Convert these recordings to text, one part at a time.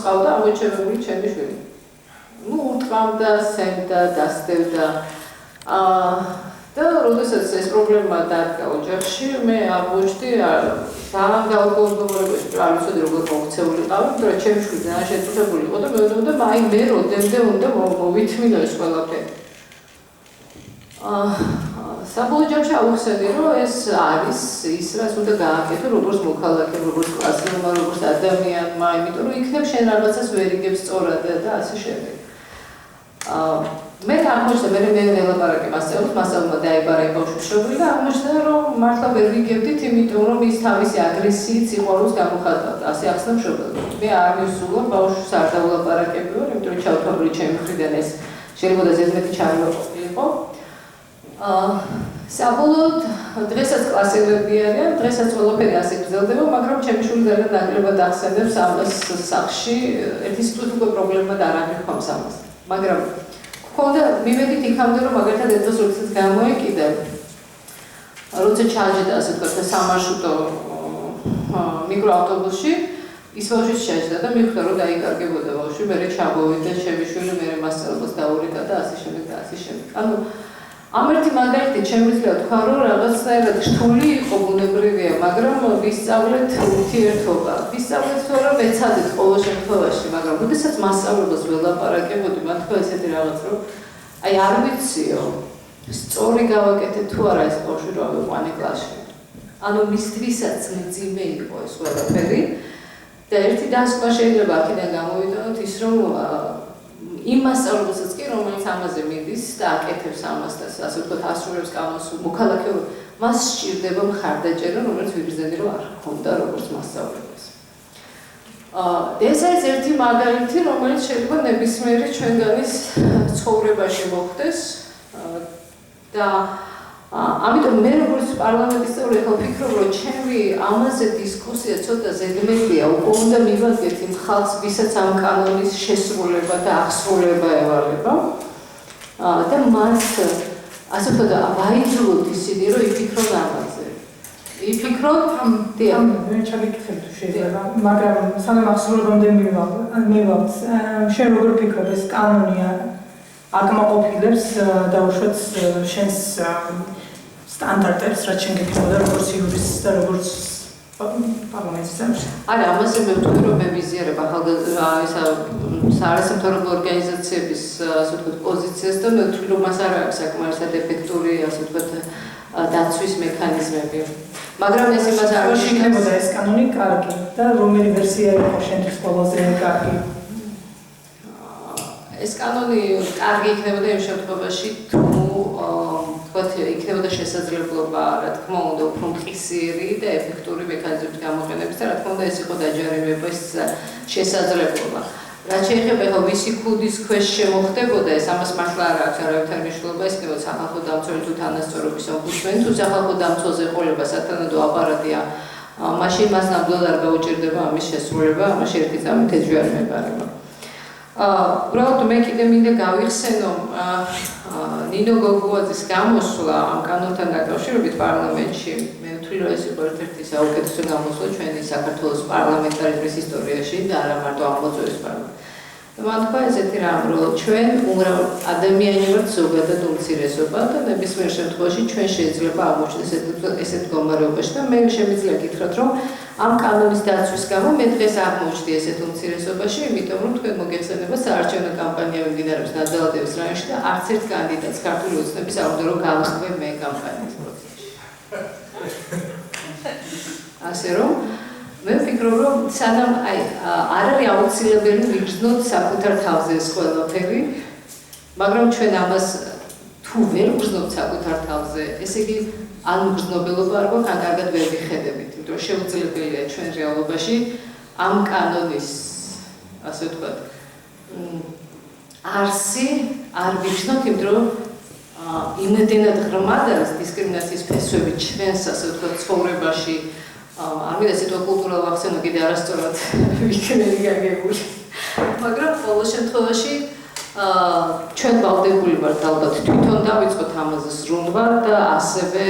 ყავდა ამოჩენებული ჩემი შვილი. უტყავდა, სცემდა, დასდევდა. და როდესაც ეს პრობლემა დადგა ოჯახში, მე აღმოჩნდი ძალიან გაუგებრებაში, არ ვიცოდი როგორ მოქცეულიყავი, იმიტომ რომ ჩემი შვილი ძალიან შეწუხებული იყო და მეუბნებოდა, აი მე როდემდე უნდა მოვითმინო ეს ყველაფერი. საბოლოო ჯამში ავხსენე, რომ ეს არის ის, რაც უნდა გააკეთო როგორც მოქალაქემ, როგორც კლასელმა, როგორც ადამიანმა, იმიტომ რომ იქნებ შენ რაღაცას ვერ იგებს სწორად და ასე შემდეგ. მე აღმოჩნდა, მე ველაპარაკე მასწავლებლმა დაიბარა ბავშვი და აღმოჩნდა, რომ მართლა ვერ ვიგებდით, იმიტომ რომ ის თავისი აგრესიით სიყვარულს გამოხატავდა, ასე ახსნა მშობელმა. მე არ მივსურვებ ბავშვს არ დავულაპარაკები ვარ, იმიტომ რომ ჩავთვალე ჩემი მხრიდან ეს შეიძლება ზედმეტი ჩამოყოლიყო. საბოლოოდ დღესაც კლასელები არიან, დღესაც ყველაფერი ასე გრძელდება, მაგრამ ჩემი შვილი ძალიან ნაკლებად ახსენებს ამას სახლში, ერთი სიტყვით უკვე პრობლემად არ აღიქვამს ამას. მაგრამ გქონდა მივედით იქამდე, რომ მაგალითად ეს დროს როდესაც გამოეკიდა, როცა ჩაჯდა ასე ვთქვათ სამარშრუტო მიკროავტობუსში, ის ბავშვიც ჩაჯდა და მივხვდა, რომ დაიკარგებოდა ბავშვი, მერე ჩამოვიდა ჩემი შვილი, მერე მასწავლებლს დაურეკა და ასე შემდეგ და ასე შემდეგ. ანუ ამ ერთი მაგალითი შემიძლია თქვა, რომ რაღაცნაირად რთული იყო ბუნებრივია, მაგრამ ვისწავლეთ ურთიერთობა. ვისწავლეთ თორემ ეცადეთ ყოველ შემთხვევაში, მაგრამ როდესაც მასწავლებლს ველაპარაკებოდი, მათ თქვა ესეთი რაღაც, რომ აი არ ვიციო, სწორი გავაკეთე თუ არა ეს ბავშვი რომ ავიყვანე კლასში. ანუ მისთვისაც მძიმე იყო ეს ყველაფერი და ერთი დასკვა შეიძლება აქედან გამოვიდოდოთ ის, რომ იმ მასწავლებელსაც კი, რომელიც ამაზე მიდის და აკეთებს ამას და ასე ვთქვათ, ასრულებს კანონს, მოქალაქეობა, მას სჭირდება მხარდაჭერა, რომელიც ვიგრძნები, რომ არ ჰქონდა როგორც მასწავლებელს. ეს არის ერთი მაგალითი, რომელიც შეიძლება ნებისმიერი ჩვენგანის ცხოვრებაში მოხდეს და ამიტომ მე როგორც პარლამენტის წევრი ახლა ვფიქრობ, რომ ჩემი ამაზე დისკუსია ცოტა ზედმეტია, უკვე უნდა მივადგეთ იმ ხალხს, ვისაც ამ კანონის შესრულება და აღსრულება ევალება და მას ასე ვთქვათ, ვაიძულოთ ისინი, რომ იფიქრონ ამაზე. იფიქროთ, მე ჩავიკითხებ თუ შეიძლება, მაგრამ სანამ აღსრულებამდე მივალთ, შენ როგორ ფიქრობ, ეს კანონია აკმაყოფილებს დაუშვათ შენს სტანდარტებს, რაც შენ გეკითხებოდა, როგორც იურისტს და როგორც პარლამენტის წევრს. არა, ამაზე მე ვთქვი, რომ მე ვიზიარებ არასამთავრობო ორგანიზაციების ასე ვთქვათ პოზიციას და მე ვთქვი, რომ მას არ აქვს საკმარისად ეფექტური ასე ვთქვათ დაცვის მექანიზმები. მაგრამ ეს იმას არ შეეხებოდა ეს კანონი კარგი და რომელი ვერსია იყო შენთვის ყველაზე კარგი? ეს კანონი კარგი იქნებოდა იმ შემთხვევაში, თუ ვთქვათ, იქნებოდა შესაძლებლობა, რა თქმა უნდა, უფრო მყისიერი და ეფექტური მექანიზმების გამოყენების და რა თქმა უნდა, ეს იყო დაჯარიმების შესაძლებლობა. რაც შეეხება ახლა ვისი ქუდის ქვეშ შემოხდებოდა ეს, ამას მართლა არ აქვს არავითარი მნიშვნელობა, ეს იქნებოდა სახალხო დამცველი თუ თანასწორობის ომბუდსმენი, თუ სახალხო დამცველზე ყოლება სათანადო აპარატია, მაშინ მას ნამდვილად არ გაუჭირდება ამის შესრულება, ამაში ერთი წამით ეჯვარი მეყარება. უბრალოდ მე კიდე მინდა გავიხსენო ნინო გოგუაძის გამოსვლა ამ კანონთან დაკავშირებით პარლამენტში. მე ვთვლი, რომ ეს იყო ერთ-ერთი საუკეთესო გამოსვლა ჩვენი საქართველოს პარლამენტარიზმის ისტორიაში და არა მარტო ამ მოწვევის პარლამენტში. მან თქვა ესეთი რამ, რომ ჩვენ ადამიანი ვართ ზოგადად უმცირესობა და ნებისმიერ შემთხვევაში ჩვენ შეიძლება აღმოჩნდეს ესეთ მდგომარეობაში და მე შემიძლია გითხრათ, რომ ამ კანონის დაცვის გამო მე დღეს აღმოჩნდი ესეთ უმცირესობაში, იმიტომ რომ თქვენ მოგეხსენება საარჩევნო კამპანია მიმდინარეობს ნაძალადევის რაიონში და არც ერთ კანდიდატს ქართული ოცნების არ უნდა რომ გავხდე მე კამპანიის პროცესში. ასე რომ მე ვფიქრობ, რომ სანამ არ არის აუცილებელი ვიგრძნოთ საკუთარ თავზე ეს ყველაფერი, მაგრამ ჩვენ ამას თუ ვერ ვგრძნობთ საკუთარ თავზე, ესე იგი ან მგრძნობელობა არ გვაქვს, ან კარგად ვერ ვიხედებით, იმიტომ რომ შეუძლებელია ჩვენ რეალობაში ამ კანონის, ასე ვთქვათ, არსი არ ვიგრძნოთ, იმიტომ რომ იმედენად ღრმად არის დისკრიმინაციის ფესვები ჩვენს, ასე ვთქვათ, ცხოვრებაში. არ მინდა სიტყვა კულტურა ვახსენო, კიდე არასწორად ვიქნები გაგებული. მაგრამ ყოველ შემთხვევაში ჩვენ ვალდებული ვართ ალბათ თვითონ დავიწყოთ ამაზე ზრუნვა და ასევე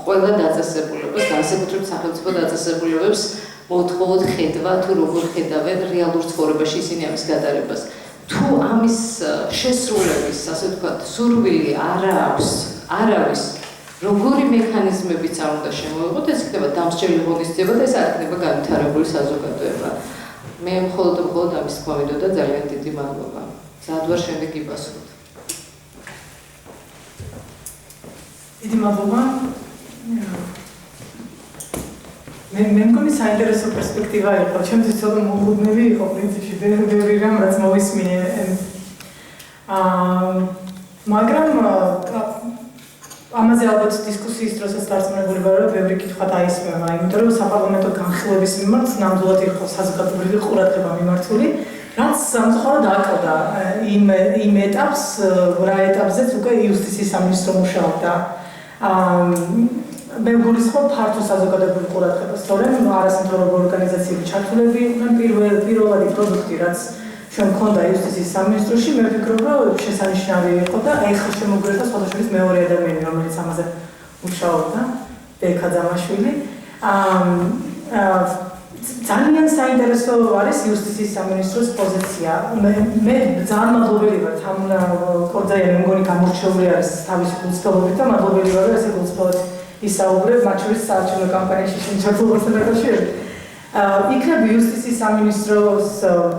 ყველა დაწესებულებას, განსაკუთრებით სახელმწიფო დაწესებულებებს მოთხოვოთ ხედვა თუ როგორ ხედავენ რეალურ ცხოვრებაში ისინი ამის გადარებას. თუ ამის შესრულების, ასე ვთქვათ, სურვილი არ არის, როგორი მექანიზმებიც არ უნდა შემოიღოთ, ეს იქნება დამსჯელი ღონისძიება და ეს არ იქნება განვითარებული საზოგადოება. მე მხოლოდ ამის თქმა მინდოდა ძალიან დიდი მადლობა. ზადვარ შემდეგ იპასუხოთ. დიდი მადლობა. მე მგონი საინტერესო პერსპექტივა იყო. ჩემთვის ცოტა მოულოდნელი იყო პრინციპში ბევრი რამ რაც მოვისმინე. მაგრამ ამაზე ალბათ დისკუსიის დროსაც დარწმუნებული ვარ, რომ ბევრი კითხვა დაისმევა, იმიტომ რომ საპარლამენტო განხილვის მიმართ ნამდვილად იყო საზოგადოებრივი ყურადღება მიმართული, რაც სამწუხაროდ დააკლდა იმ ეტაპს, რა ეტაპზეც უკვე იუსტიციის სამინისტრო მუშაობდა. მე გულისხმობ ფართო საზოგადოებრივ ყურადღებას, თორემ არასამთავრობო ორგანიზაციები ჩართულები იყვნენ პირველადი პროდუქტი, რაც ჩვენ მქონდა იუსტიციის სამინისტროში, მე ვფიქრობ, რომ შესანიშნავი იყო და ეხლა შემოგვიერთდა სხვადასხვა მეორე ადამიანი, რომელიც ამაზე მუშაობდა, ბექა ძამაშვილი. ძალიან საინტერესო არის იუსტიციის სამინისტროს პოზიცია. მე ძალიან მადლობელი ვარ თამუნა კორძაია, მე მგონი გამორჩეული არის თავისი გულწრფელობით და მადლობელი ვარ, რომ ესე გულწრფელად ისაუბრებ, მათ შორის საარჩევნო კამპანიაში შემოწმებასთან დაკავშირებით. იქნებ იუსტიციის სამინისტროს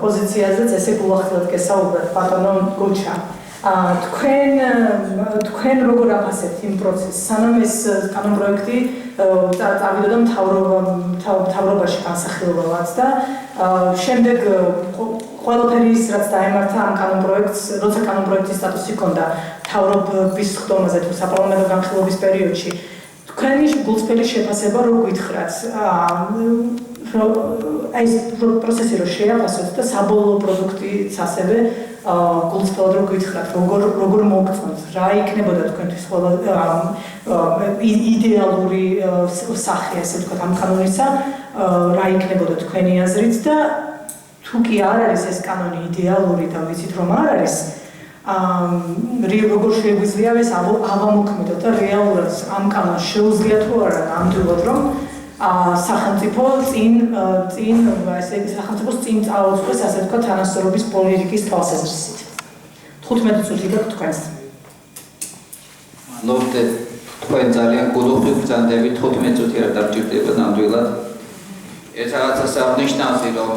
პოზიციაზეც ესე გულახდილად გესაუბრეთ, ბატონო გოჩა. თქვენ როგორ აფასებთ იმ პროცესს, სანამ ეს კანონპროექტი წავიდოდა მთავრობაში განსახილველად და შემდეგ ყველაფერი ის, რაც დაემართა ამ კანონპროექტს, როცა კანონპროექტის სტატუსი ჰქონდა მთავრობის ხდომაზე თუ საპარლამენტო განხილვის პერიოდში, თქვენი გულწრფელი შეფასება რო გითხრათ, ეს პროცესი რო შეაფასოთ და საბოლოო პროდუქტიც ასევე გულწრფელად რო გითხრათ, როგორ მოგწონთ, რა იქნებოდა თქვენთვის იდეალური სახე, ასე ვთქვათ, ამ კანონისა, რა იქნებოდა თქვენი აზრით და თუ კი არ არის ეს კანონი იდეალური და ვიცით რომ არ არის, როგორ შეგვიძლია ეს ავამოქმედოთ და რეალურად ამ კანონს შეუძლია თუ არა ნამდვილად რომ სახელმწიფოს წინ წაუწყდეს, ასე ვთქვათ, თანასწორობის პოლიტიკის თვალსაზრისით. 15 წუთი გაქვთ თქვენს. მადლობთ, თქვენ ძალიან გულუხი ბრძანდებით, 15 წუთი არ დამჭირდება ნამდვილად. ეს რაღაცას აღნიშნავს, რომ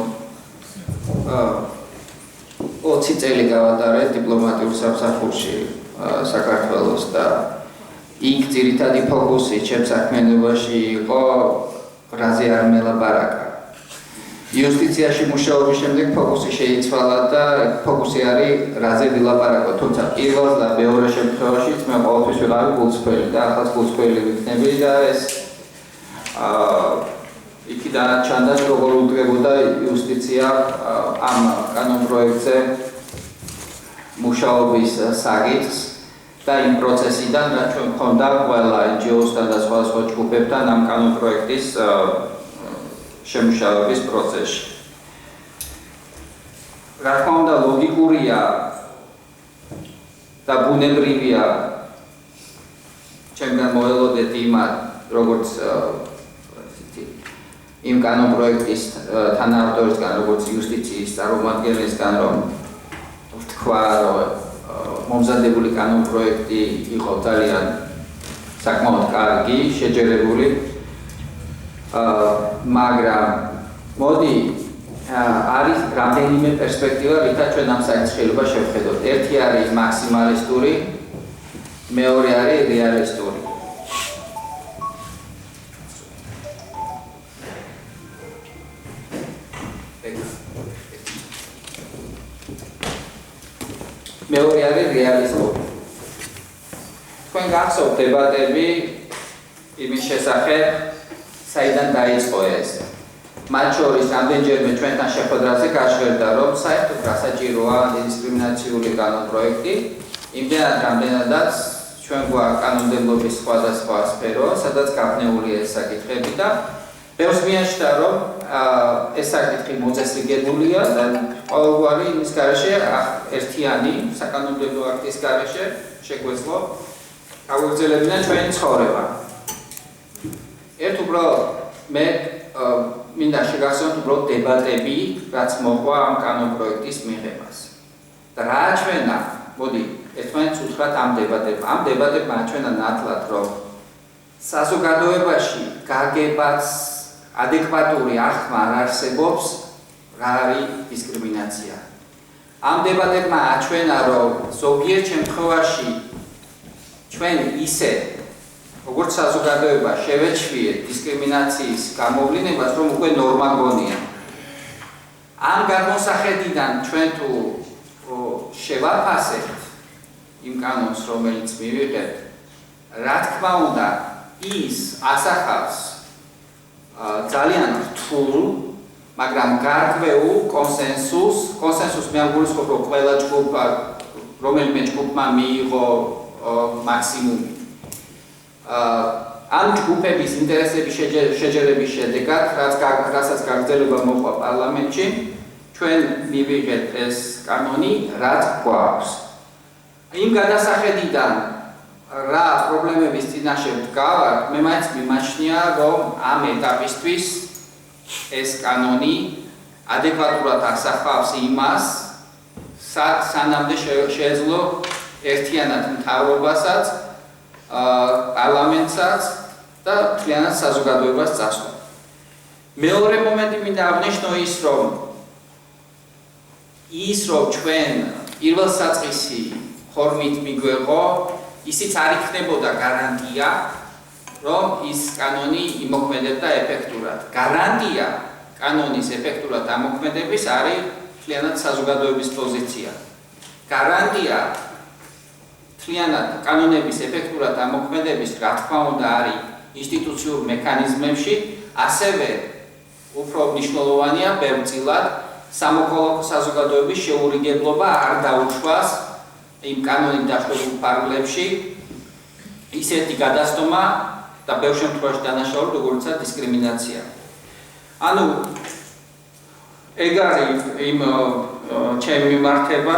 20 წელი გავატარე დიპლომატიურ სამსახურში საქართველოს და იქ ძირითადი ფოკუსი ჩემს საქმიანობაში იყო რაზე არ მელაპარაკა. იუსტიციაში მუშაობის შემდეგ ფოკუსი შეიცვალა და ფოკუსი არის რაზე ვილაპარაკო, თუმცა პირველ და მეორე შემთხვევაშიც მე ყოველთვის ვიყავი გულწრფელი და ახალ გულწრფელი ვიქნები და ეს იქიდან ჩანდა როგორ უდგებოდა იუსტიცია ამ კანონპროექტზე მუშაობის საკითხს და იმ პროცესიდან, რაც ჩვენ მქონდა ყველა NGO-სთან და სხვადასხვა ჯგუფებთან ამ კანონპროექტის შემუშავების პროცესში. რა თქმა უნდა, ლოგიკურია და ბუნებრივია ჩემგან მოელოდეთ იმათ, როგორც იმ კანონპროექტის თანაავტორისგან, როგორც იუსტიციის წარმომადგენლისგან, რომ ვთქვა, რომ მომზადებული კანონპროექტი იყო ძალიან საკმაოდ კარგი, შეჯერებული, მაგრამ მოდი არის რამდენიმე პერსპექტივა, რითაც ჩვენ ამ საქმის ხელობა შევხედოთ. ერთი არის მაქსიმალისტური, მეორე არის რეალისტური. მეორე არის რეალისტური. თქვენ გახსოვთ დებატები იმის შესახებ, საიდან დაიწყო ეს. მათ შორის რამდენჯერმე ჩვენთან შეხვედრაზე გაჟღერდა, რომ საერთოდ გასაჭიროა დისკრიმინაციული კანონპროექტი, იმდენად რამდენადაც ჩვენ გვაქვს კანონმდებლობის სხვადასხვა სფერო, სადაც გაბნეულია ეს საკითხები და ბევრს მიაჩნდა, რომ ეს საკითხი მოწესრიგებულია და ყოველგვარი იმის გარეშე ერთიანი საკანონმდებლო აქტის გარეშე შეგვეძლო გავაგრძელებინა ჩვენი ცხოვრება. ერთ უბრალოდ მე მინდა შეგახსენოთ უბრალოდ დებატები, რაც მოყვა ამ კანონპროექტის მიღებას. და რა აჩვენა, მოდი, ერთმანეთს უთხრათ ამ დებატებმა. ამ დებატებმა აჩვენა ნათლად, რომ საზოგადოებაში გაგებაც ადეკვატური ახმა არ არსებობს, რა არის დისკრიმინაცია. ამ დებატებმა აჩვენა, რომ ზოგიერთ შემთხვევაში ჩვენ ისე როგორც საზოგადოება შევეჩვიეთ დისკრიმინაციის გამოვლინებას, რომ უკვე ნორმა გონია. ამ გადმოსახედიდან ჩვენ თუ შევაფასებთ იმ კანონს, რომელიც მივიღებთ, რა თქმა უნდა, ის ასახავს ძალიან რთულ, მაგრამ გარკვეულ კონსენსუსს მე არ გულისხმობ, რომ ყველა ჯგუფმა, რომელიმე ჯგუფმა მიიღო მაქსიმუმი. ამ ჯგუფების ინტერესების შეჯერების შედეგად, რასაც გაგრძელება მოყვა პარლამენტში, ჩვენ მივიღეთ ეს კანონი, რაც გვაქვს. იმ გადასახედიდან რა პრობლემების წინაშე ვდგავართ, მე მაინც მიმაჩნია, რომ ამ ეტაპისთვის ეს კანონი ადეკვატურად ასახავს იმას, სანამდე შეეძლო ერთიანად მთავრობასაც, პარლამენტსაც და მთლიანად საზოგადოებას წასვლა. მეორე მომენტი მინდა აღნიშნო რომ ჩვენ პირველ საწყისი ფორმით მიგვეღო, ისიც არ იქნებოდა გარანტია, რომ ის კანონი იმოქმედებდა ეფექტურად. გარანტია კანონის ეფექტურად ამოქმედების არის მთლიანად საზოგადოების პოზიცია. გარანტია მთლიანად კანონების ეფექტურად ამოქმედების, რა თქმა უნდა, არის ინსტიტუციურ მექანიზმებში, ასევე უფრო მნიშვნელოვანია ბევრწილად სამოქალაქო საზოგადოების შეურიგებლობა არ დაუშვას იმ კანონით დაშვებულ ფარგლებში ისეთი გადასტომა და ბევრ შემთხვევაში დანაშაული, როგორიცაა დისკრიმინაცია. ანუ ეგ არის იმ ჩემი მიმართება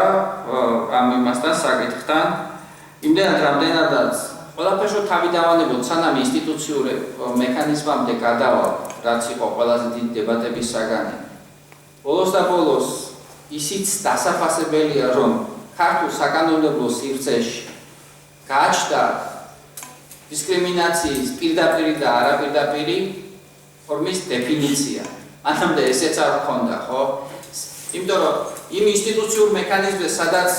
ამ იმასთან საკითხთან. იმდენად რამდენადაც ყველაფერს თავი დავანებოთ, სანამ ინსტიტუციურ მექანიზმამდე გადავალ, რაც იყო ყველაზე დიდი დებატების საგანი. ბოლოს და ბოლოს ისიც დასაფასებელია, რომ ქართულ საკანონმდებლო სივრცეში გააჩნდა დისკრიმინაციის პირდაპირი და არაპირდაპირი ფორმის დეფინიცია. მანამდე ესეც არ ჰქონდა, ხო? იმიტომ რომ იმ ინსტიტუციურ მექანიზმზე, სადაც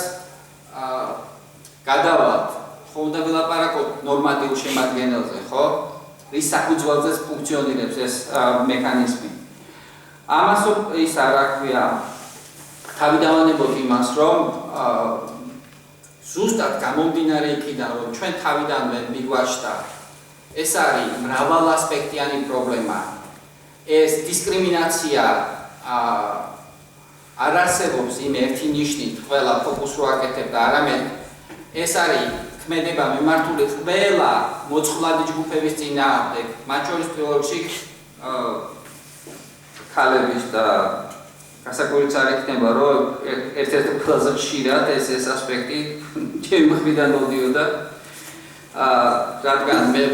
გადავალთ, ხო უნდა ვილაპარაკოთ ნორმატიულ შემადგენელზე, ხო? რის საფუძველზეც ფუნქციონირებს ეს მექანიზმი. ამას ის არ აქვია, თავი დავანებოთ იმას, რომ ზუსტად გამომდინარე იქიდან, რომ ჩვენ თავიდანვე მიგვაჩნდა, ეს არის მრავალასპექტიანი პრობლემა. ეს დისკრიმინაცია არ არსებობს იმ ერთი ნიშნით, ყველა ფოკუსს რო აკეთებდა, არამედ ეს არის ქმედება მიმართული ყველა მოწყვლადი ჯგუფების წინააღმდეგ, მათ შორის პირველ რიგში ქალების და გასაკვირიც არ იქნება, რომ ერთ-ერთი ყველაზე ხშირად ეს ასპექტი ჩემი მხრიდან მოდიოდა, რადგან მე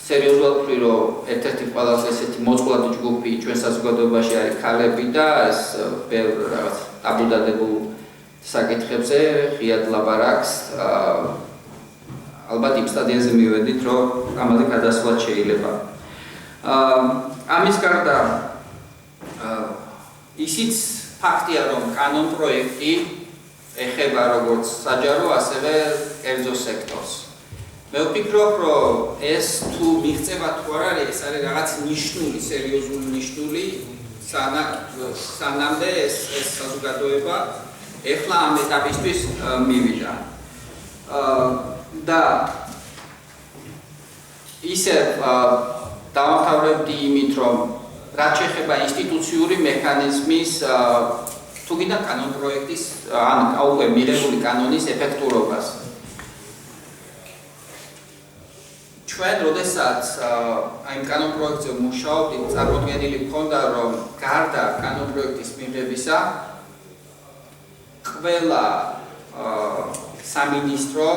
სერიოზულად ვთვლი, რომ ერთ-ერთი ყველაზე ესეთი მოწყვლადი ჯგუფი ჩვენ საზოგადოებაში არის ქალები და ეს ბევრ რაღაც ტაბუდადებულ საკითხებზე ღიად ლაპარაკს. ალბათ იმ სტადიაზე მივედით, რომ ამაზე გადასვლა შეიძლება. ამის გარდა ისიც ფაქტია, რომ კანონპროექტი ეხება როგორც საჯარო, ასევე კერძო სექტორს. მე ვფიქრობ, რომ ეს თუ მიღწევა თუ არ არის, ეს არის რაღაც ნიშნული, სერიოზული ნიშნული, სანამდე ეს საზოგადოება ეხლა ამ ეტაპისთვის მივიდა. და ისე დავამთავრებდი იმით, რომ რაც შეეხება ინსტიტუციური მექანიზმის თუ კიდევ კანონპროექტის ან უკვე მიღებული კანონის ეფექტურობას. ჩვენ როდესაც აი კანონპროექტზე მუშაობდით, წარმოდგენილი ჰქონდა, რომ გარდა კანონპროექტის მიღებისა ყველა სამინისტრო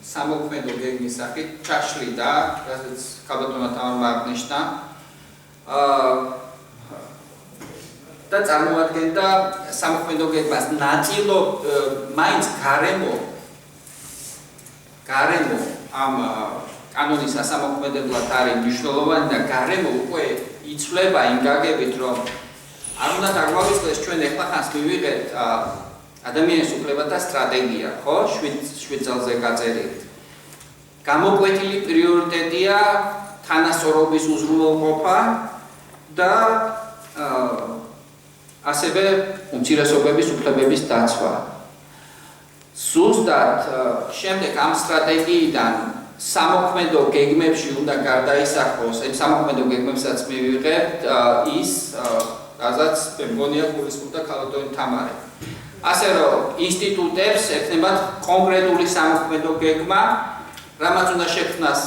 სამოქმედო გეგმის სახით ჩაშლიდა, რასაც ქალბატონმა თამარმა აღნიშნა, და წარმოადგენდა სამოქმედო გეგმას ნაწილობ მაინც გარემო ამ კანონის ასამოქმედებლად არის მნიშვნელოვანი და გარემო უკვე იცვლება იმ გაგებით, რომ არ უნდა დაგვავიწყდეს ჩვენ ახლა ხანს მივიღეთ ადამიანის უფლებათა სტრატეგია, ხო? 7 წელზე გაწერილი. გამოკვეთილი პრიორიტეტია თანასწორობის უზრუნველყოფა და ასევე უმცირესობების უფლებების დაცვა. ზუსტად შემდეგ ამ სტრატეგიიდან სამოქმედო გეგმებში უნდა გარდაისახოს, ამ სამოქმედო გეგმებსაც მივიღებთ ის, რაზეც მეგონია გულისხმობდა ქალბატონი თამარი. ასე რომ ინსტიტუტებს ექნებათ კონკრეტული სამოქმედო გეგმა, რამაც უნდა შექმნას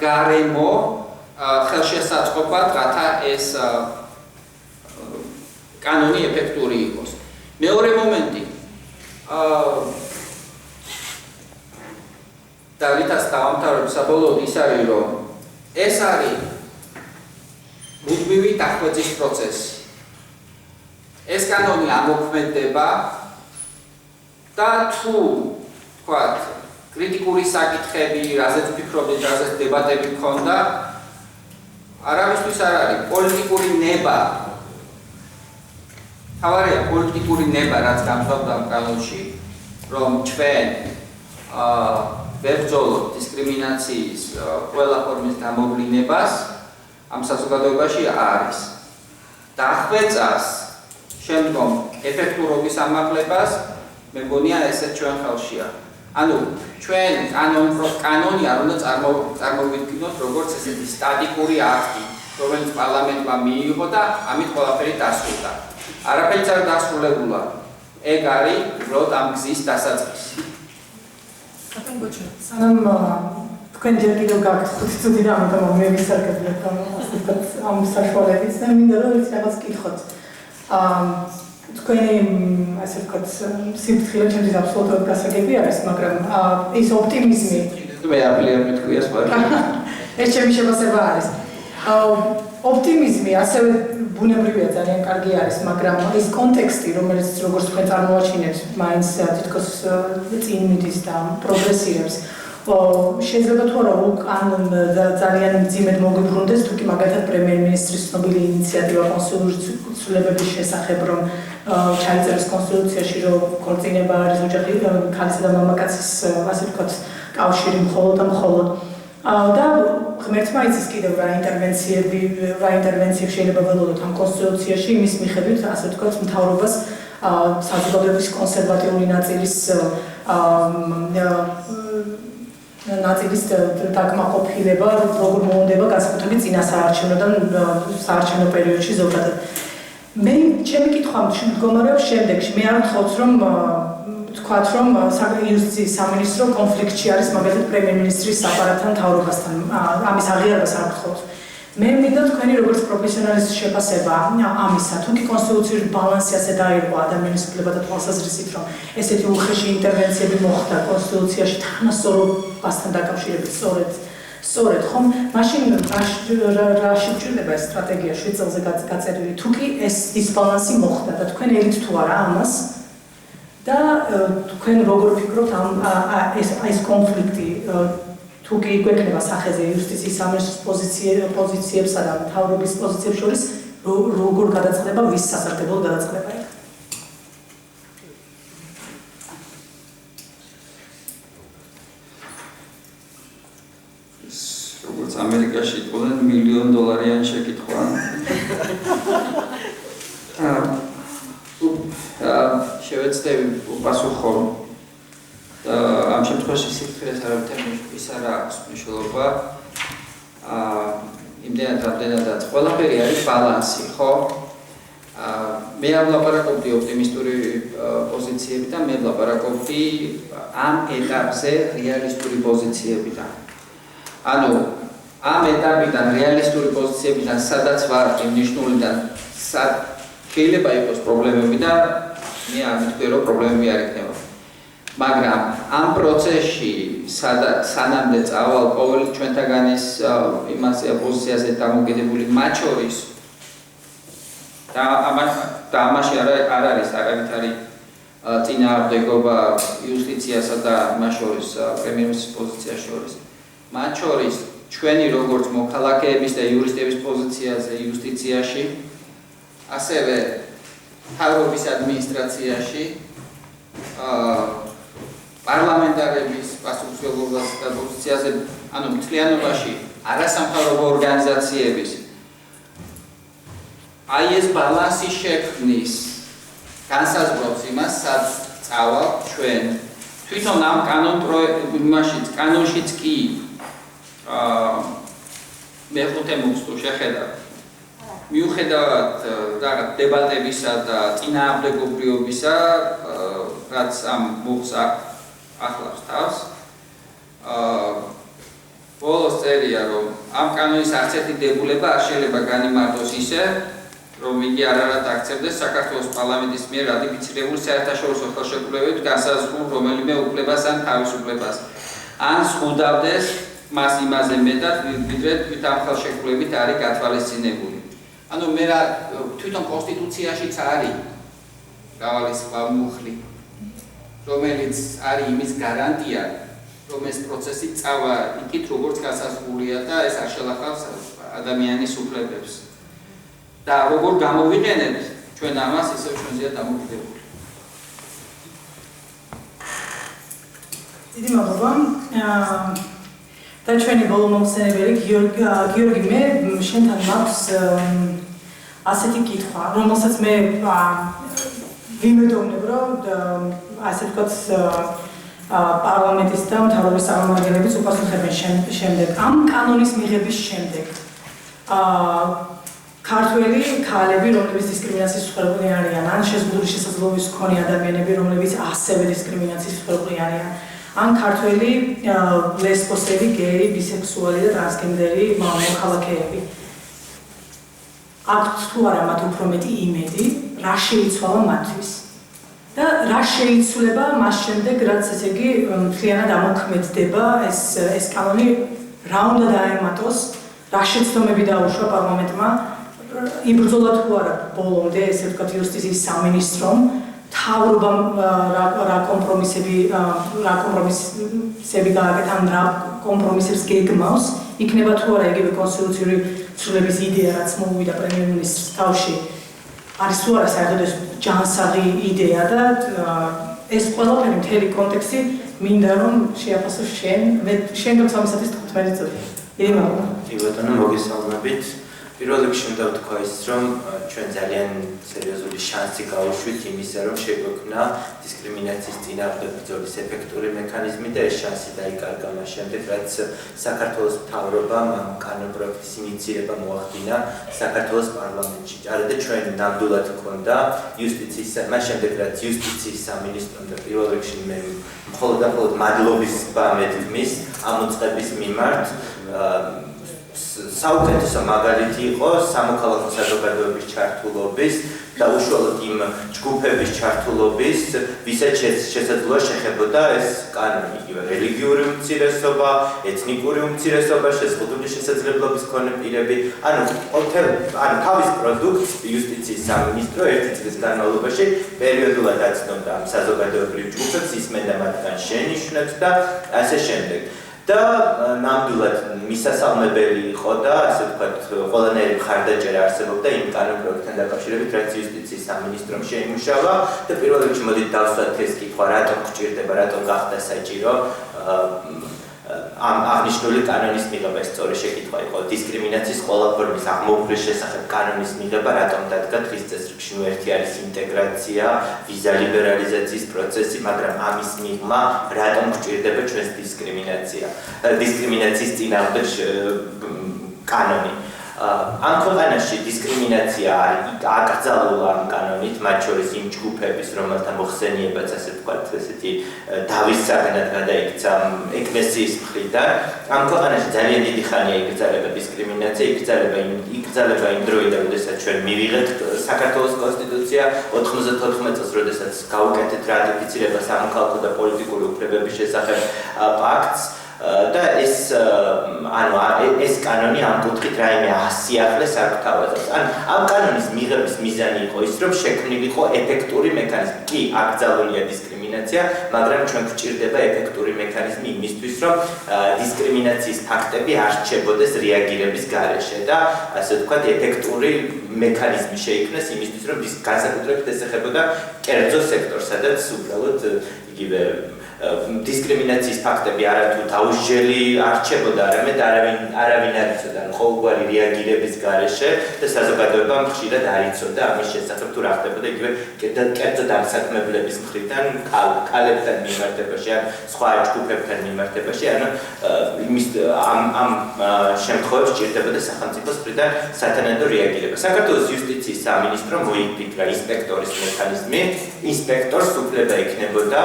გარემო ხელშესაწყობად, რათა ეს კანონი ეფექტური იყოს. მეორე მომენტი და რითაც დავამთავრებ საბოლოოდ ის არის, რომ ეს არის მუდმივი დახვეწის პროცესი. ეს კანონი ამოქმედდება და თუ თქვათ კრიტიკული საკითხები, რაზეც ვფიქრობთ, რაზეც დებატები გქონდა, არავისთვის არ არის პოლიტიკური ნება. თავარია პოლიტიკური ნება, რაც გამწვავდა ამ კანონში, რომ ჩვენ ვებრძოლოთ დისკრიმინაციის ყველა ფორმის გამოვლინებას ამ საზოგადოებაში არის. დახვეწას შემდგომ ეფექტურობის ამაღლებას მე მგონია ესეც ჩვენ ხელშია. ანუ ჩვენ კანონი არ უნდა წარმოვიდგინოთ როგორც ესეთი სტატიკური აქტი, რომელიც პარლამენტმა მიიღო და ამით ყველაფერი დასრულდა. არაფერიც არ დასრულებულა. ეგ არის უბრალოდ ამ გზის დასაწყისი. სანამ თქვენ ჯერ კიდევ გაქვთ 5 წუთი და ამიტომ მე ვისარგებლებ ამ საშუალებით და მინდა რომ ის რაღაც კითხოთ. თქვენი ასე ვთქვათ სიფრთხილე ჩემთვის აბსოლუტურად გასაგები არის, მაგრამ ის ოპტიმიზმი მე აპლიერ მეთქვია სხვა. ეს ჩემი შეფასება არის. ოპტიმიზმი ასევე ბუნებრივია, ძალიან კარგი არის, მაგრამ ის კონტექსტი, რომელიც როგორც თქვენ წარმოაჩინეთ, მაინც თითქოს წინ მიდის და პროგრესირებს. შეიძლება თუ არა ძალიან მძიმედ მოგიბრუნდეს, თუ კი მაგალითად პრემიერ-მინისტრის ცნობილი ინიციატივა კონსულური ცვლილებების შესახებ, რომ ჩაიწერეს კონსტიტუციაში, რომ ქორწინება არის ოჯახი ქალისა და მამაკაცის, ასე ვთქვათ, კავშირი მხოლოდ და მხოლოდ. და ღმერთმა იცის კიდევ რა ინტერვენციები შეიძლება ველოდოთ ამ კონსტიტუციაში, იმის მიხედვით, ასე ვთქვათ, მთავრობას საზოგადოების კონსერვატიული ნაწილის დაკმაყოფილება, როგორ მოუნდება განსაკუთრებით წინა საარჩევნო პერიოდში ზოგადად. მე ჩემი კითხვა მდგომარეობს შემდეგში. მე არ ვთხოვთ, რომ თქვათ, რომ იუსტიციის სამინისტრო კონფლიქტში არის მაგალითად პრემიერ-მინისტრის აპარატთან, მთავრობასთან. ამის აღიარებას არ ვთხოვთ. მე მინდა თქვენი როგორც პროფესიონალის შეფასება ამისა, თუ კი კონსტიტუციური ბალანსი ასე დაირღვა ადამიანის უფლებათა თვალსაზრისით, რომ ესეთი უხეში ინტერვენციები მოხდა კონსტიტუციაში თანასწორობასთან დაკავშირებით სწორედ ხომ? მაშინ რაში გვჭირდება ეს სტრატეგია 7 წელზე გაწერილი, თუ კი ეს დისბალანსი მოხდა და თქვენ ელით თუ არა ამას და თქვენ როგორ ფიქრობთ ეს კონფლიქტი თუ კი გვექნება სახეზე იუსტიციის სამინისტროს პოზიციებსა და მთავრობის პოზიციებს შორის როგორ გადაწყდება, ვის სასარგებლოდ გადაწყდება იქ? როგორც ამერიკაში იყვნენ $1,000,000 შეკითხვა. შევეცდები უპასუხო. ამ შემთხვევაში სიფრთხილეს არავითარ არ აქვს მნიშვნელობა. იმდენად რამდენადაც ყველაფერი არის ბალანსი, ხო? მე არ ვლაპარაკობდი ოპტიმისტური პოზიციებიდან, მე ვლაპარაკობდი ამ ეტაპზე რეალისტური პოზიციებიდან. ანუ ამ ეტაპიდან რეალისტური პოზიციებიდან სადაც ვარ მნიშვნელიდან შეიძლება იყოს პრობლემები და მე არ მითქვი რომ პრობლემები არ იქნება. მაგრამ ამ პროცესში სანამდე წავალ ყოველი ჩვენთაგანის იმასე პოზიციაზე დამოკიდებული მათ შორის და და ამაში არ არის არავითარი წინააღმდეგობა იუსტიციასა და მას შორის პრემიერ-მინისტრის პოზიციას შორის. მათ შორის ჩვენი როგორც მოქალაქეების და იურისტების პოზიციაზე იუსტიციაში, ასევე მთავრობის ადმინისტრაციაში, პარლამენტარების პასუხისმგებლობას და პოზიციაზე, ანუ მთლიანობაში არასამთავრობო ორგანიზაციების აი ეს ბალანსი შექმნის განსაზღვრავს იმას, სადაც წავალ ჩვენ თვითონ ამ კანონშიც კი მეხუთე მუხტუ შეხედავ მიუხედავად რაღაც დებატებისა და წინააღმდეგობრივობისა, რაც ამ მუხტს ახლავს თავს, ბოლოს წერია, რომ ამ კანონის არც ერთი დებულება არ შეიძლება განიმარტოს ისე, რომ იგი არარად აქცევდეს საქართველოს პარლამენტის მიერ რატიფიცირებული საერთაშორისო ხელშეკრულებით განსაზღვრულ რომელიმე უფლებას ან თავისუფლებას, ან ზღუდავდეს მას იმაზე მეტად, ვიდრე თვით ამ ხელშეკრულებით არის გათვალისწინებული. ანუ მე თვითონ კონსტიტუციაშიც არის მრავალი სხვა მუხლი, რომელიც არის იმის გარანტია, რომ ეს პროცესი წავა იქით, როგორც განსაზღვრულია და ეს არ შელახავს ადამიანის უფლებებს. და როგორ გამოვიყენებთ ჩვენ ამას, ისევ ჩვენზეა დამოკიდებული. დიდი მადლობა. და ჩვენი ბოლო მომხსენებელი გიორგი, მე შენთან მაქვს ასეთი კითხვა, რომელსაც მე ვიმედოვნებ, რომ ასე ვთქვათ პარლამენტის და მთავრობის წარმომადგენლების უპასუხებენ შემდეგ ამ კანონის მიღების შემდეგ ქართველი ქალები, რომლებიც დისკრიმინაციის მსხვერპლი არიან, ან შეზღუდული შესაძლებლობის მქონე ადამიანები, რომლებიც ასევე დისკრიმინაციის მსხვერპლი არიან, ან ქართველი ლესბოსები, გეი, ბისექსუალი და ტრანსგენდერი მოქალაქეები. აქვთ თუ არა მათ უფრო მეტი იმედი, რა შეიცვალა მათთვის? და რა შეიცვლება მას შემდეგ, რაც ესე იგი მთლიანად ამოქმედდება ეს კანონი, რა უნდა დაემატოს, რა შეცდომები დაუშვა პარლამენტმა, იბრძოლა თუ არა ბოლომდე, ესე ვთქვათ, იუსტიციის სამინისტრომ, მთავრობამ რა კომპრომისები გააკეთა, ან რა კომპრომისებს გეგმავს, იქნება თუ არა იგივე კონსტიტუციური ცვლილების იდეა, რაც მოუვიდა პრემიერ-მინისტრის თავში, არის თუ არა საერთოდ ეს ჯანსაღი იდეა და ეს ყველაფერი მთელი კონტექსტი მინდა რომ შეაფასო შენ გაქვს ამისათვის 15 წუთი. დიდი მადლობა. კი ბატონო, მოგესალმებით. პირველ რიგში უნდა ვთქვა ის, რომ ჩვენ ძალიან სერიოზული შანსი გავუშვით იმისა, რომ შეგვექმნა დისკრიმინაციის წინააღმდეგ ბრძოლის ეფექტური მექანიზმი და ეს შანსი დაიკარგა მას შემდეგ, რაც საქართველოს მთავრობამ ამ კანონპროექტის ინიციირება მოახდინა საქართველოს პარლამენტში. არადა ჩვენ ნამდვილად ჰქონდა იუსტიციის, მას შემდეგ რაც იუსტიციის სამინისტრომ და პირველ რიგში მე მხოლოდ და მხოლოდ მადლობის ბამეთქმის ამ უწყების მიმართ საუკეთესო მაგალითი იყო სამოქალაქო საზოგადოების ჩართულობის და უშუალოდ იმ ჯგუფების ჩართულობის, ვისაც შესაძლოა შეხებოდა ეს კანონი, იგივე რელიგიური უმცირესობა, ეთნიკური უმცირესობა, შეზღუდული შესაძლებლობის მქონე პირები, ანუ თავის პროდუქტს იუსტიციის სამინისტრო ერთი წლის განმავლობაში პერიოდულად აცნობდა ამ საზოგადოებრივ ჯგუფებს, ისმენდა მათგან შენიშვნებს და ასე შემდეგ. და ნამდვილად მისასალმებელი იყო და ასე ვთქვათ, ყველანაირი მხარდაჭერა არსებობდა იმ კანონპროექტთან დაკავშირებით, რაც იუსტიციის სამინისტრომ შეიმუშავა და პირველ რიგში მოდით დავსვათ ეს კითხვა, რატომ გვჭირდება, რატომ გახდა საჭირო ამ აღნიშნული კანონის მიღება. ეს სწორი შეკითხვა იყო. დისკრიმინაციის ყველა ფორმის აღმოფხრის შესახებ კანონის მიღება რატომ დადგა დღის წესრიგში? ერთი არის ინტეგრაცია, ვიზა ლიბერალიზაციის პროცესი, მაგრამ ამის მიღმა რატომ გვჭირდება ჩვენს დისკრიმინაციის წინააღმდეგ კანონი? ამ ქვეყანაში დისკრიმინაცია აკრძალულა ამ კანონით, მათ შორის იმ ჯგუფების, რომელთა მოხსენიებაც ასე ვთქვათ, ესეთი დავის საგნად გადაიქცა ეკლესიის მხრიდან. ამ ქვეყანაში ძალიან დიდი ხანია იკრძალება დისკრიმინაცია, იკრძალება იმ დროიდან, როდესაც ჩვენ მივიღეთ საქართველოს კონსტიტუცია 94 წელს, როდესაც გავუკეთეთ რატიფიცირება სამოქალაქო და პოლიტიკური უფლებების შესახებ პაქტს. და ეს კანონი ამ კუთხით რაიმე ასიახლეს არ გვთავაზობს. ამ კანონის მიღების მიზანი იყო ის, რომ შექმნილიყო ეფექტური მექანიზმი. კი, აკრძალულია დისკრიმინაცია, მაგრამ ჩვენ გვჭირდება ეფექტური მექანიზმი იმისთვის, რომ დისკრიმინაციის ფაქტები არ რჩებოდეს რეაგირების გარეშე და ასე ვთქვათ, ეფექტური მექანიზმი შეიქმნეს იმისთვის, რომ განსაკუთრებით ეს ეხებოდა კერძო სექტორს, სადაც უბრალოდ იგივე დისკრიმინაციის ფაქტები არათუ დაუსჯელი არ რჩებოდა, არამედ არავინ არ იცოდა ყოველგვარი რეაგირების გარეშე და საზოგადოებამ ხშირად არ იცოდა ამის შესახებ თუ რა ხდებოდა იგივე კერძო დამსაქმებლების მხრიდან ქალებთან მიმართებაში ან სხვა ჯგუფებთან მიმართებაში ამ შემთხვევებში ჭირდებოდა სახელმწიფოს მხრიდან სათანადო რეაგირება. საქართველოს იუსტიციის სამინისტრო მოიფიქრა ინსპექტორის მექანიზმი, ინსპექტორს უფლება იქნებოდა,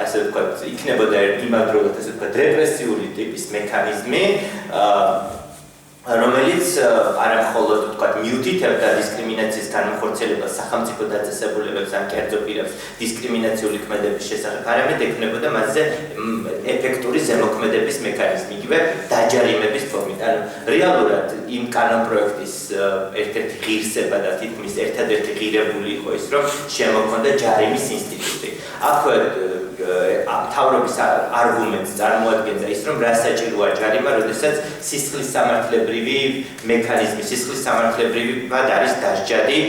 ასე ვთქვათ, იქნებოდა იმავდროულად ასე ვთქვათ რეპრესიული ტიპის მექანიზმი, რომელიც არა მხოლოდ ვთქვათ მიუთითებდა დისკრიმინაციის განმხორციელებას სახელმწიფო დაწესებულებებს ან კერძო პირებს დისკრიმინაციული ქმედების შესახებ, არამედ ექნებოდა მასზე ეფექტური ზემოქმედების მექანიზმი, იგივე დაჯარიმების ფორმით. ანუ რეალურად იმ კანონპროექტის ერთ-ერთი ღირსება და თითქმის ერთადერთი ღირებული იყო ის, რომ შემოქმედა ჯარიმის ინსტიტუტი. აქვე მთავრობის არგუმენტს წარმოადგენდა ის, რომ რა საჭიროა ჯარიმა, როდესაც სისხლის სამართლებრივი მექანიზმი, სისხლის სამართლებრივად არის დასჯადი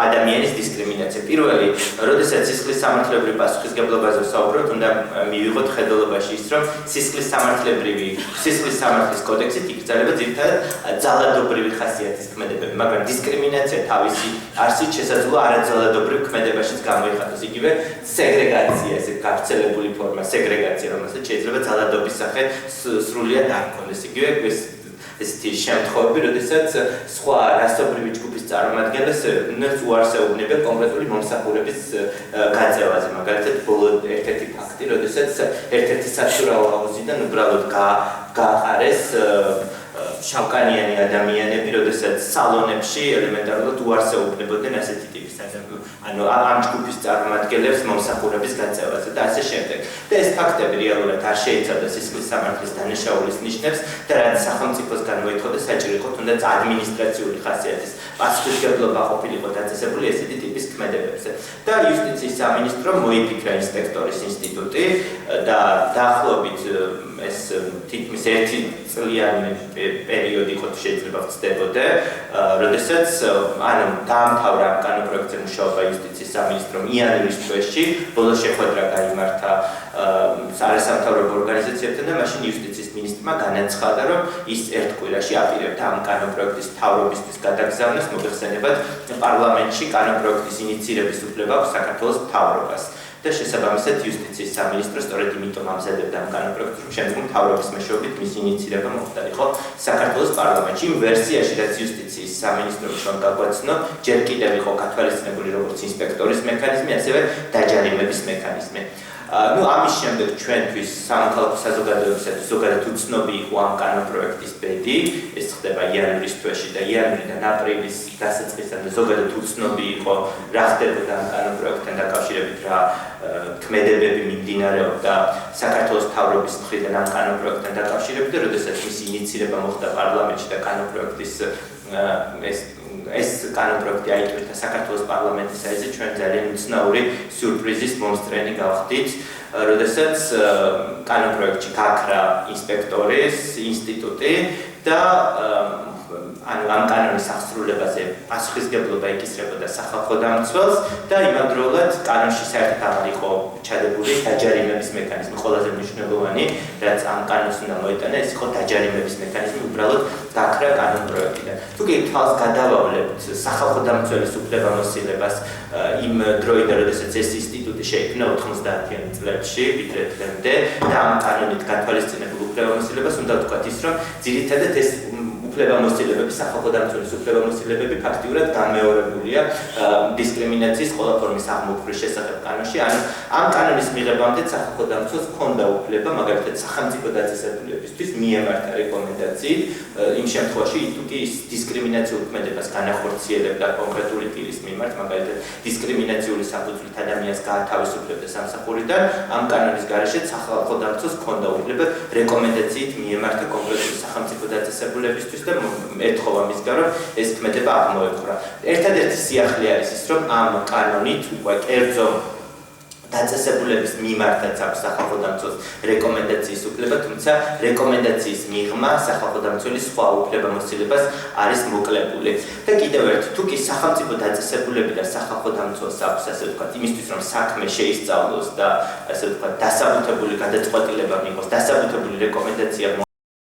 ადამიანის დისკრიმინაცია. პირველი, როდესაც სისხლის სამართლებრივ პასუხისმგებლობაზე ვსაუბრობთ, უნდა მივიღოთ ხედელობაში ის, რომ სისხლის სამართლის კოდექსით იკრძალება ძირითადად ძალადობრივი ხასიათის ქმედებები, მაგრამ დისკრიმინაცია თავისი არსით შესაძლოა არაძალადობრივ ქმედებაშიც გამოიხატოს. იგივე სეგრეგაცია, ესე გავრცელებული ფორმა, სეგრეგაცია, რომელსაც შეიძლება ძალადობის სახე სრულიად არ ჰქონდეს. იგივე ესეთი შემთხვევები, როდესაც სხვა რასობრივი ჯგუფის წარმომადგენლებს უარსეუბნებიან კონკრეტული მომსახურების გაწევაზე. მაგალითად, ბოლო ერთ-ერთი ფაქტი, როდესაც ერთ-ერთი საცურაო აუზიდან უბრალოდ გააყარეს შავკანიანი ადამიანები, როდესაც სალონებში ელემენტარულად უარსეუბნებოდნენ ასეთი ტიპის ამ ჯგუფის წარმომადგენლებს მომსახურების გაწევაზე და ასე შემდეგ. და ეს ფაქტები რეალურად არ შეიცავდა სისხლის სამართლის დანაშაულის ნიშნებს და რაც სახელმწიფოსგან მოითხოვდა საჭირო იყო თუნდაც ადმინისტრაციული ხასიათის პასუხისმგებლობა ყოფილიყო დაწესებული ესეთი ტიპის ქმედებებზე. და იუსტიციის სამინისტრომ მოიფიქრა ინსპექტორის ინსტიტუტი და დაახლოებით ეს თითქმის 1 წლიანი პერიოდი იყო შეიძლება ხდებოდა, როდესაც დაამთავრა ამ კანონპროექტზე მუშაობა იუსტიციის სამინისტრომ იანვრის თვეში, ბოლო შეხვედრა გაიმართა არასამთავრობო ორგანიზაციებთან და მაშინ იუსტიციის მინისტრმა განაცხადა, რომ ის ერთ კვირაში აპირებდა ამ კანონპროექტის მთავრობისთვის გადაგზავნას მოიხსენებად პარლამენტში კანონპროექტის ინიციირების უფლება აქვს საქართველოს მთავრობას. და შესაბამისად იუსტიციის სამინისტრო სწორედ იმიტომ ამზადებდა ამ კანონპროექტს, რომ შემდგომ მთავრობის მეშვეობით მისი ინიციირება მოხდარიყო საქართველოს პარლამენტში. იმ ვერსიაში, რაც იუსტიციის სამინისტრომ ჩვენ გაგვაცნო, ჯერ კიდევ იყო გათვალისწინებული როგორც ინსპექტორის მექანიზმი, ასევე დაჯარიმების მექანიზმი. ამის შემდეგ ჩვენთვის სამოქალაქო საზოგადოებისათვის ზოგადად უცნობი იყო ამ კანონპროექტის ბედი, ეს ხდება იანვრის თვეში და იანვრიდან აპრილის დასაწყისამდე ზოგადად უცნობი იყო რა ხდებოდა ამ კანონპროექტთან დაკავშირებით, რა ქმედებები მიმდინარეობდა საქართველოს მთავრობის მხრიდან ამ კანონპროექტთან დაკავშირებით და როდესაც მისი ინიციირება მოხდა პარლამენტში და კანონპროექტის ეს კანონპროექტი აიტვირთა საქართველოს პარლამენტის აიზე, ჩვენ ძალიან უცნაური სიურპრიზის მომსწრენი გავხდით, როდესაც კანონპროექტში გაქრა ინსპექტორის ინსტიტუტი და ამ კანონის აღსრულებაზე პასუხისმგებლობა ეკისრებოდა სახალხო დამცველს და იმავდროულად კანონში საერთოდ აღარ იყო ჩადებული დაჯარიმების მექანიზმი. ყველაზე მნიშვნელოვანი, რაც ამ კანონს უნდა მოეტანა, ეს იყო დაჯარიმების მექანიზმი, უბრალოდ გაქრა კანონპროექტიდან. თუ კი თვალს გადავავლებთ სახალხო დამცველის უფლებამოსილებას იმ დროიდან, როდესაც ეს ინსტიტუტი შეიქმნა 90-იან წლებში, ვიდრე დღემდე და ამ კანონით გათვალისწინებულ უფლებამოსილებას უნდა ვთქვათ ის, რომ ძირითადად ეს უფლებამოსილებები, სახალხო დამცველის უფლებამოსილებები ფაქტიურად გამეორებულია დისკრიმინაციის ყველა ფორმის აღმოფხრის შესახებ კანონში. ანუ ამ კანონის მიღებამდე სახალხო დამცველს ჰქონდა უფლება, მაგალითად, სახელმწიფო დაწესებულებისთვის მიემართა რეკომენდაციით იმ შემთხვევაში, თუ კი ის დისკრიმინაციულ ქმედებას განახორციელებდა კონკრეტული პირის მიმართ, მაგალითად, დისკრიმინაციული საფუძვლით ადამიანს გაათავისუფლებდა სამსახურიდან, ამ კანონის გარეშე სახალხო დამცველს ჰქონდა უფლება რეკომენდაციით მიემართა კონკრეტული სახელმწიფო დაწესებულებისთვის და ეთხოვა მისგან, რომ ეს ქმედება აღმოეყრა. ერთადერთი სიახლე არის ის, რომ ამ კანონით უკვე კერძო დაწესებულების მიმართაც აქვს სახალხო დამცველს რეკომენდაციის უფლება, თუმცა რეკომენდაციის მიღმა სახალხო დამცველის სხვა უფლებამოსილებას არის მოკლებული. და კიდევ ერთი, თუ კი სახელმწიფო დაწესებულები და სახალხო დამცველს აქვს, ასე ვთქვათ, იმისთვის, რომ საქმე შეისწავლოს და ასე ვთქვათ, დასაბუთებული გადაწყვეტილება მიიღოს, დასაბუთებული რეკომენდაცია